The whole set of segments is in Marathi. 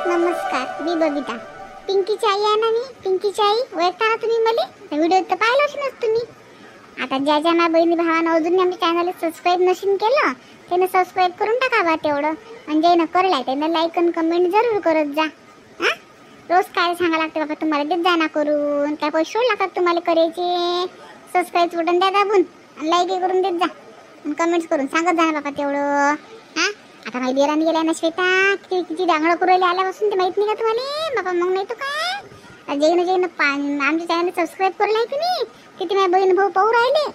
नमस्कार, मी बबिता. पिंकीची आई आहे ना मी. पिंकीची आई ओळखता ना तुम्ही मला? व्हिडिओ तर पाहिलाच नसतं तुम्ही. आता ज्या ज्या माझ्या बहिणी भावानं अजून आमच्या चॅनलला सबस्क्राईब नशीन केलं त्याने सबस्क्राईब करून टाका बा तेवढं. म्हणजे न करलाय त्यानं लाईक आणि कमेंट जरूर करत जा. हां, रोज काय सांगा लागते बाबा तुम्हाला, देत जा ना करून. काय पैसे लागतात तुम्हाला करायचे? सबस्क्राईब बटन द्या दाबून, लाईक करून देत जा आणि कमेंट्स करून सांगत जा ना बाबा तेवढं. हां, आता माझी देराणी गेल्या ना श्वेता, किती किती डांगळं कुरवले आल्यापासून ते माहित नाही का तुम्हाला बाबा? मग नाही तो काय जैन आमच्या चॅनल सबस्क्राईब करू आहे तुम्ही. किती माझ्या बहीण भाऊ पाहू राहिले,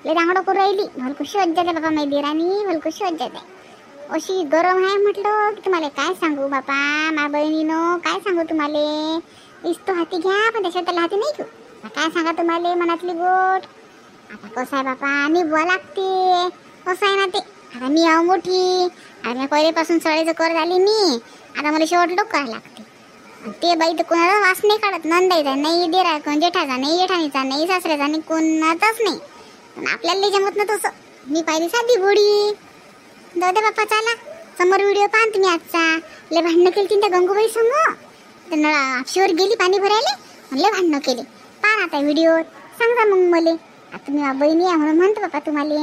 लय डांगडं करू राहिली. मला खुशी वाटत जाते बाबा माझी देराणी, मला खुशी वाटत जाते. अशी गरम आहे म्हटलं की तुम्हाला काय सांगू बाबा. माझ्या बहिणीनं काय सांगू तुम्हाला. इस्तो हाती घ्या पण त्याच्यात त्याला हाती नाही घेऊ. काय सांगा तुम्हाला मनातली गोट. आता कसं आहे बाबा, निभवा लागते. कसं आहे ना ते, आता मी आहो मोठी, आता मी पहिलेपासून सळेचं कर झाली मी. आता मला शेवट लोक करायला लागते. ते बाई तर कोणाला वास नाही काढत. नंदाईचा नाही, देरा जेठाचा नाही, जेठाणीचा नाही, सासऱ्याचा नाही, कोणाचाच नाही. पण आपल्याला जमत ना तसं. मी पाहिली साधी घोडी. जाऊ दे बाप्पा, चला समोर व्हिडिओ पाहा तुम्ही आजचा. लय भांडणं केली त्या गंगूबाई समोर. तर आपशीवर गेली पाणी भरायला, लय भांडणं केले. पाहा ना आता व्हिडिओ, सांगा मग मला. आता तुम्ही बहिणी आहे म्हणून म्हणतो बापा तुम्हाला.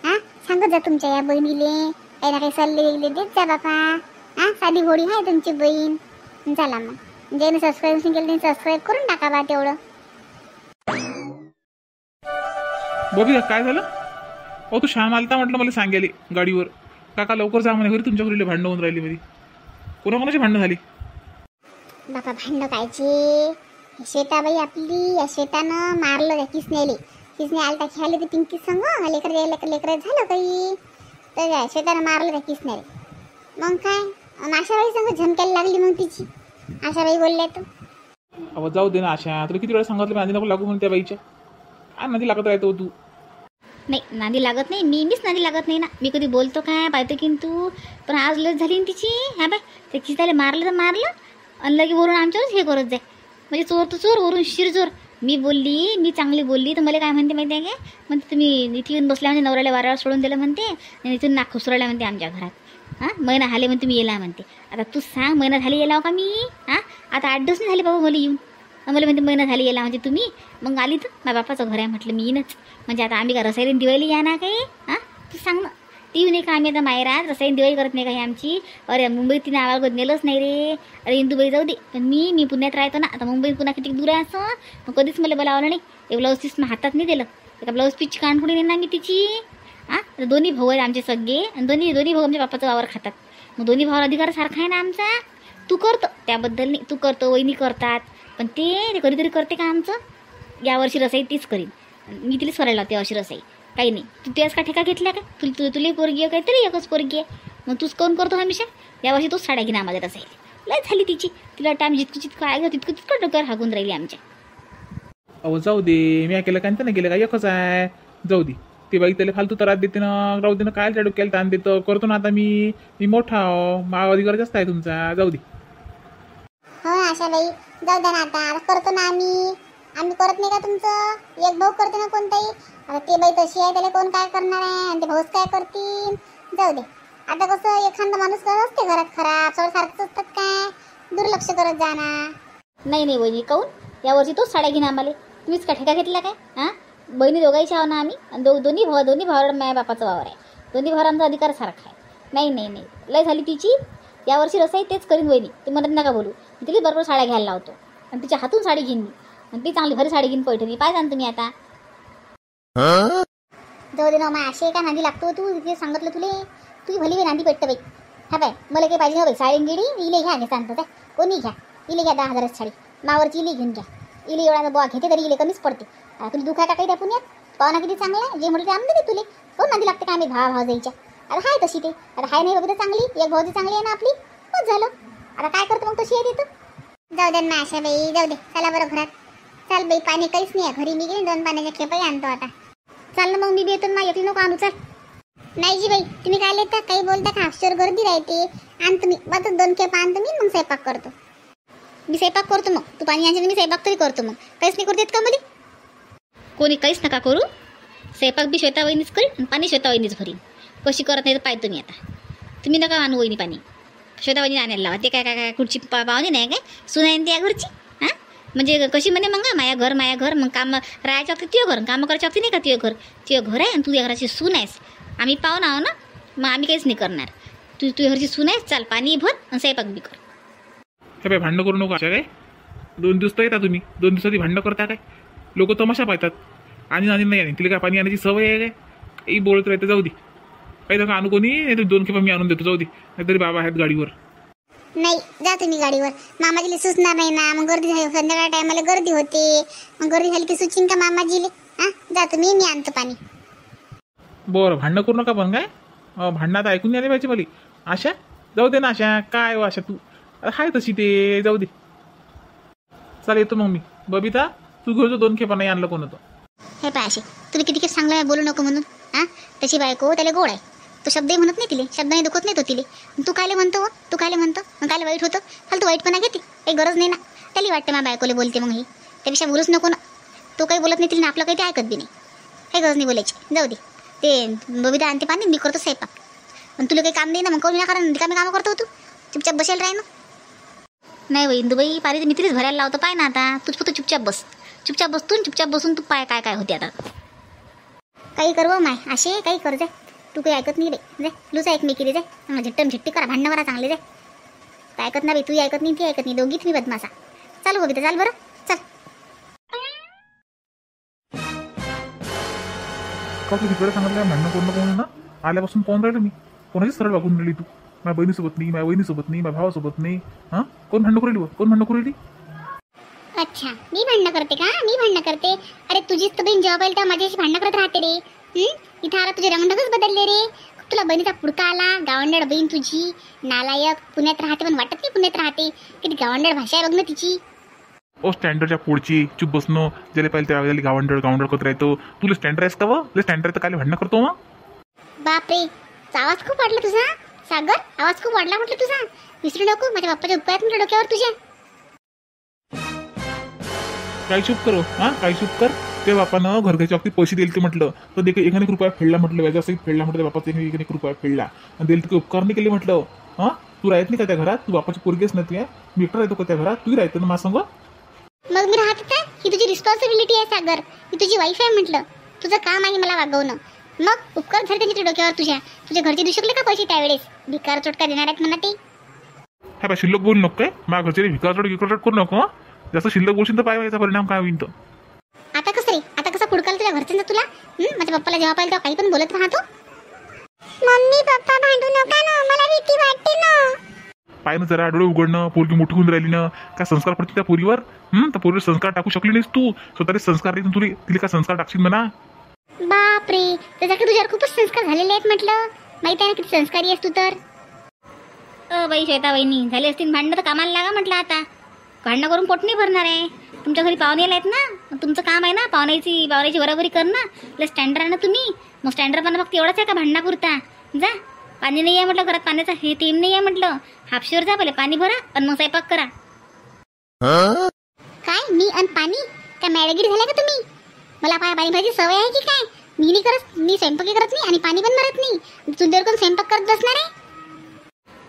हां, सांगत जा तुमच्या या बहिणीले काही ना काही सल्ले देत जा बापा. हां, साधी घोडी आहे तुमची बहीण. चला मग, ज्याने सबस्क्राईब केलं त्यांनी सबस्क्राईब करून टाका बा तेवढं. बघूया काय झालं. अहो तू श्याम आलता म्हटलं मला सांगेली गाडीवर. काका लवकर जा म्हणे घरी, तुमच्या घरी भांडणं होऊन राहिली मध्ये. कोणाकोणाची भांडणं झाली बापा? भांडणं कायची, श्वेताबाई आपली, या श्वेतानं मारलं त्या किसनेले. किसने आलता खेळाले ते पिंकी संग, लेकर झालं काही. तर श्वेतानं मारलं त्या किसनेले. मग काय आशाबाई संग झमक्याला लागली मग तिची. आशाबाई बोलल्या तर अहो जाऊ दे ना आशा, तुला किती वेळा सांगितलं आधी नको लागू म्हणून त्या बाईच्या. काय नादी लागत राहतो तू. नाही, नादी लागत नाही, मीच नादी लागत नाही ना. मी कधी बोलतो काय पाहतो की तू. पण आज लस झाली ना तिची. ह्या बाय, ते खिचायला मारलं तर मारलं आणि लगे वरून आमच्यावरच हे करत जाय. म्हणजे चोर तर चोर, वरून शिरचोर. मी बोलली, मी चांगली बोलली तर मला काय म्हणते माहिती आहे काय? म्हणते तुम्ही इथे येऊन बसल्या म्हणते, नवऱ्याला वाऱ्यावर सोडून दिलं म्हणते आणि इथून नाक खुसरवल्या म्हणते आमच्या घरात. हां, महिना झाले म्हणते तुम्ही येला म्हणते. आता तू सांग, महिना झाली येला का मी? हां, आता 8 दिवस नाही झाले बाबा मला येऊन. मला म्हणते महिना झाली येला म्हणजे तुम्ही. मग आली तर माझ्या बापाचं घर आहे म्हटलं मी येईनच. म्हणजे आता आम्ही का रसायन दिवाळी या ना काही. हां, तू सांग ना. ती येऊ नये का आम्ही आता मायरात रसायन दिवाळी करत नाही काही आमची. अरे मुंबईत तिने आवाज नेलंच नाही रे. अरे इंदुबाई जाऊ दे. पण मी पुण्यात राहतो ना. आता मुंबईत पुन्हा किती दूर आहे असं. मग कधीच मला बोलावलं नाही. एक ब्लाऊज पीस हातात नाही दिलं. एका ब्लाऊज पीसची कानफुडी नाही ना मी तिची. हां, दोन्ही भाऊ आहेत आमचे सगळे आणि दोन्ही भाऊ आमच्या बापाचं वावर खातात. मग दोन्ही भावाला अधिकार सारखा आहे ना आमचा. तू करतो त्याबद्दल नाही, तू करतो, वहिनी करतात. पण ते कधीतरी करते का आमचं. यावर्षी रसाई तीच करीन. मी तिलाच करायला लावते यावर्षी रसाई. काही नाही, तू त्याच का ठेका घेतल्या का? तुला पोरगी आहे काहीतरी, एकच पोरगी आहे. मग तूच कोण करतो हमेशा. यावर्षी तूच साड्या घेणं आम्हाला रसाई. लय झाली तिची. तिला टाईम जितकं आहे तितकं डोक्यावर हागून राहिली आमच्या. अहो जाऊ दे, मी केलं काय नाही केलं काय एकच आहे. जाऊ दे, ते बाई त्याला फालतू त्रास देते ना. राहू दे ना, काय त्या डोक्याला ताण देतं. करतो ना आता मी मोठा आहो, मा अधिकार जास्त आहे तुमचा. जाऊ दे. हो आशाबाई, जाऊ द्या ना आता करतो ना आम्ही करत नाही का तुमचं? एक भाऊ करते ना कोणताही. आता ते बाई तशी आहे, त्याला कोण काय करणार आहे आणि ते भाऊच काय करतील. जाऊ दे. आता कसं एखादा माणूस करत असते घरात खराब, सगळं सारखंच असतात काय, दुर्लक्ष करत जाणार. नाही वहिनी, काऊन यावर्षी तोच साड्या घेणं आम्हाला. तुम्हीच का ठेका घेतला काय? हां, बहिणी दोघांची आहो ना आम्ही. आणि दोन्ही भावावर माझ्या बापाचा वावर आहे. दोन्ही भावावर आमचा अधिकार सारखा आहे. नाही, लय झाली तिची. यावर्षी रसाई तेच करीन वहिनी. ते म्हणत नका बोलू. तिला बरोबर साड्या घ्यायला लावतो आणि तिच्या हातून साडी घेईन मी. आणि ती चांगली भरी साडी घेईन पैठणी. पाहिजे ना तुम्ही आता. जाऊ दे ना मग, असे का नांदी लागतो तू. तिथे सांगितलं तुझी भली नांदी पेटतं बाई. हा बाय, मला काही पाहिजे ना बाई साडी गिडी. इले घ्या घे सांगतो काय, कोणी घ्या. इले घ्या 10,000 साडी. मावरची इले घेऊन घ्या. इले एवढा बुवा घेते तरी इले कमीच पडते. तुला दुखाय का काही त्या पुण्यात पाहुणा किती चांगला आहे. जे म्हटलं ते आम्ही देते तुले. कोण नांदी लागते का आम्ही भाव जायच्या. आता हाय तशी ते. आता हाय नाही बघितलं चांगली. एक भावची चांगली आहे ना आपली. बस झालं. आता काय करतो मग, तशी आहे तिथं. जाऊ दे ना आशाबाई, जाऊ दे. चला बरं घरात. चाल बाई, पाणी काहीच नाही आहे घरी. मी घेईन 2 पाण्याच्या खेपाही आणतो आता. चाल ना मग, मी येतो ना. एकली नको आणू. चाल. नाही जी बाई, तुम्ही काय लेता काही बोलता का? हापशीवर गर्दी राहते. आण तुम्ही बस 2 खेप आणतो मी, मग स्वयंपाक करतो. मी स्वयंपाक करतो मग. तू पाणी आणशील, मी स्वयंपाक तरी करतो. मग काहीच नाही करू देत का मला? कोणी काहीच नका करू. स्वयंपाक बी श्वेता वहिनीच करीन आणि पाणी श्वेता वहिनीच भरीन. कशी करत नाही तर पाहतो मी आता. तुम्ही नका आणू वहिनी पाणी. श्वेताबाईने आणायला लावा. ते काय काय काय कुठची पाहुणे नाही काय, सुनाईन त्या घरची. हां म्हणजे कशी म्हणे मग माया घर मग काम राहायच्या वक्ती तुझं घर, कामं करायच्या वक्ती नाही का तुझं घर आहे आणि तू या घराची सून आहेस. आम्ही पाहून आहो ना, मग आम्ही काहीच नाही करणार. तू घरची सून आहेस, चाल पाणी भर आणि स्वयंपाक बी कर. हे बाय भांडणं करू नको अशा काय. 2 दिवस तर येता तुम्ही, 2 दिवसाची भांडणं करता काय. लोक तमाशा पाहतात. आणि नाही आणि तिला काय पाणी आणण्याची सवय आहे काय. काही बोलत राहते, जाऊ दे. काही नका आणू कोणी, नाही तर 2 खेपा मी आणून देतो, जाऊ दे. नाहीतरी बाबा आहेत गाडीवर. नाही जा तुम्ही गाडीवर. मामाजीला सुचणार नाही ना, मग गर्दी झाली, संध्याकाळ टायमाला गर्दी होते. मग गर्दी झाली की सुचिन का मामाजीले. हां जा तुम्ही, मी आणतो पाणी. बरं भांडणं करू नका पण काय. भांडणात ऐकून नाही आले पाहिजे मला. आशा जाऊ दे ना आशा, काय हो आशा तू हाय तशी ते, जाऊ दे. चाल येतो मग मी. बबिता तू घेऊ 2 खेपा, नाही आणलं कोण. हे पायाशी तुला किती सांगलं बोलू नको म्हणून. हां तशी बायको त्याला गोड आहे. तो शब्दही म्हणत नाही तिले, शब्दाने दुखत नाही तो तिले. तू कायले म्हणतो, मग कायले वाईट होतं. फालतू वाईटपणा घेते, काही गरज नाही ना. त्याला वाटते माझ्या बायकोले बोलते मग ही, त्यापेक्षा बोलूच नको ना. तो काही बोलत नाही तिला ना, आपलं काही ते ऐकत बी नाही. काही गरज नाही बोलायची, जाऊ दे. ते बबिता आणते पाणी, मी करतो स्वयंपाक. पण तुला काही काम नाही ना, मग करून या, कारण रिकामी कामं करतो तू. चुपचाप बसेल राही ना. नाही बाई इंदुबाई, पाणी मी तरीच भरायला लावतो. पाय ना आता तूच फक्त चुपचाप बसून तू पाय काय काय होते आता. काही करव माय असे काही कर जाय. तू काही ऐकत नाही रे, जाय लूच ऐक मी केली जाय. झट्टम झट्टी करा, भांडणं करा चांगले जाय. काय ऐकत नाही, तू ऐकत नाही, ती ऐकत नाही, दोघी तुम्ही बदमाशा. चालू बघितलं, चाल बरं चल. का तू तिकडे सांगितलं भांडणं करू नको म्हणून ना. आल्यापासून पाहून राहिलं मी. कोणाची सरळ वागून राहिली तू. माझ्या बहिणीसोबत नाही, माझ्या वहिनीसोबत नाही, माझ्या भावासोबत नाही. हां कोण भांडणं करू राहिली, कोण भांडणं करू राहिली. अच्छा मी भांडणं करते का, मी भांडणं करते. अरे तुझीच तर बहीण जेव्हा पाहिजे तेव्हा माझ्याशी भांडणं करत राहते रे. इथं आला तुझे रंगढंगच बदलले रे. तुला बहिणीचा पुडका आला, गावंडळ बहीण तुझी. नालायक, पुण्यात राहते पण वाटत नाही पुण्यात राहते. किती गावंडळ भाषा आहे बघ ना तिची. ओ स्टँडर्डच्या पुढची चुप बसणं, ज्याला पाहिजे त्या गावंडळ करत राहतो. तुला स्टँडर्ड आहेस का व, तुला स्टँडर्ड तर काय भांडणं करतो मग. बापरे आवाज खूप वाढला तुझा सागर, आवाज खूप वाढला म्हटलं तुझा. विसरू नको माझ्या बाप्पाच्या उपकारात म्हटलं डोक्यावर तुझ्या. काय चूप करो. हां काय चूप कर. ते बापानं घरघरच्या बाबतीत पैसे दिले ते म्हटलं तर ते 1 रुपया फेडला म्हटलं, व्याजासहित फेडला म्हटलं. बापाचं 1 रुपया फेडला आणि दिले ते उपकार नाही केले म्हटलं. हां तू राहत नाही का त्या घरात, तू बापाची पोरगीच नाही. मी एकटा राहतो का त्या घरात, तू राहतो ना माझ्या संग. मग मी राहते का, ही तुझी रिस्पॉन्सिबिलिटी आहे सागर. मी तुझी वाईफ आहे म्हटलं, तुझं काम आहे मला वागवणं. मग उपकार झाले त्यांच्या डोक्यावर तुझ्या घरचे देऊ शकले का पैसे त्यावेळेस. भिकार चोटका देणार आहेत म्हणा ते. हा बा शिल्लक बोलू नको काय. माझ्या घरचे भिकारचोट करू नको. जास्त शिल्लक बोलशील तर पाय व्हायचा परिणाम काय होईल. तर आता कसं रे, आता कसं पुडकाल तुझ्या घरच्यांचा तुला. माझ्या पप्पाला जेव्हा पाहिजे तेव्हा काही पण बोलत राहतो. मम्मी पप्पा भांडू नका ना, मला भीती वाटते ना. पाय ना जरा डोळे उघडणं, पोरगी मोठी होऊन राहिली ना. काय संस्कार पडते त्या पोरीवर. तर पोरीवर संस्कार टाकू शकली नाहीस तू. स्वतःचे संस्कार नाही तुला, तिला काय संस्कार टाकशील म्हणा. बापरे त्याच्याकडे तुझ्यावर खूपच संस्कार झालेले आहेत म्हटलं. माहिती आहे ना किती संस्कारी आहेस तू तर. बाई श्वेता वहिनी, झाले असतील भांडणं तर कामाला लागा म्हटलं. आता भांडणं करून पोट नाही भरणार आहे. तुमच्या घरी पाहुणे आहेत ना, तुमचं काम आहे ना पाहुण्याची बरोबरी करणं. आपलं स्टँडर्ड आहे ना तुम्ही. मग स्टँडर्ड पण फक्त एवढंच आहे का भांडणापुरता. जा पाणी नाही आहे म्हटलं घरात, पाण्याचा हे थेंब नाही आहे म्हटलं. हापशीवर जा पहिले पाणी भरा आणि मग स्वयंपाक करा. काय मी आणि पाणी, काय मॅडगिरी झाल्या का तुम्ही. मला पाणी भाजी सवय आहे की काय. मी नाही करत, मी स्वयंपाकही करत नाही आणि पाणी पण भरत नाही. तुझ्यावर कोण स्वयंपाक करत बसणार आहे.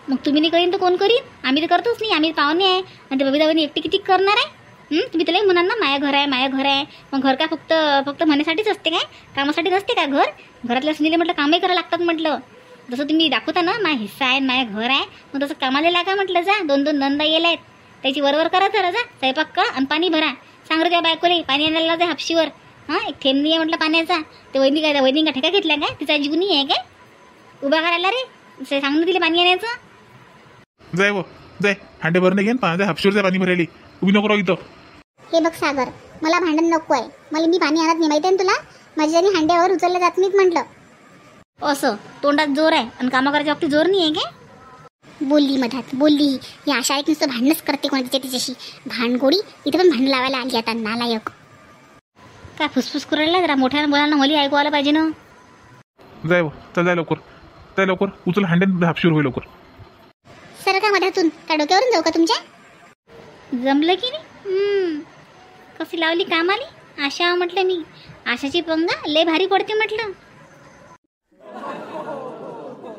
मग तुम्ही नाही करीन तर कोण करीन. आम्ही तर करतोच नाही, आम्ही पाहुणे आहे. आणि ते बबिता वहिनी एकटी किती करणार आहे. तुम्ही त्याला म्हणाल ना माया घर आहे. मग घर काय फक्त म्हणण्यासाठीच असते काय, कामासाठी नसते का घर. घरातल्या सुनीले म्हटलं कामही करायला लागतात म्हटलं. जसं तुम्ही दाखवता ना माझा हिस्सा आहे, माझ्या घर आहे, मग तसं कामाला लागा म्हटलं. जा 2 नंदा येल्या आहेत, त्याची वरवर करा जरा. जा स्वयंपाक करा आणि पाणी भरा. सांग रे त्या बायकोले पाणी आणायला जा हापशीवर. हां एक थेंब नाही आहे म्हटलं पाण्याचा. ते वहिनी काय, त्या वहिनी का ठेका घेतल्या काय, तिचा जीव नाही आहे काय उभा करायला रे. सांग ना तिला पाणी आणायचं. जाय व जाय हांडे भरणे घेऊन पाणी हापशीवर जाय पाणी भरायली. उभी नको राहू इथं. हे बघ सागर, मला भांडण नको आहे. मी पाणी आणत नाही, माहिती आहे ना तुला. माझ्याने हांड्यावर उचललं जात नाहीत म्हटलं. असं तोंडात जोर आहे आणि कामं करायच्या बाबतीत जोर नाही आहे काय. बोलली मधात बोलली. या अशा एक नुसतं भांडणच करते कोणाच्या तिच्याशी. भांडगोडी इथं पण भांडण लावायला आली आता, नालायक. काय फुसफुस करायला जरा मोठ्यानं बोलायला होली ऐकू आलं पाहिजे ना. जाय व चल, जाय लवकर उचल हांडे हापशीवर होईल लवकर. सर का मधातून त्या डोक्यावरून जाऊ का तुमच्या. जमलं की नाही. कशी लावली कामाली आशा म्हटलं मी. आशाची पंगा लय भारी पडते म्हटलं.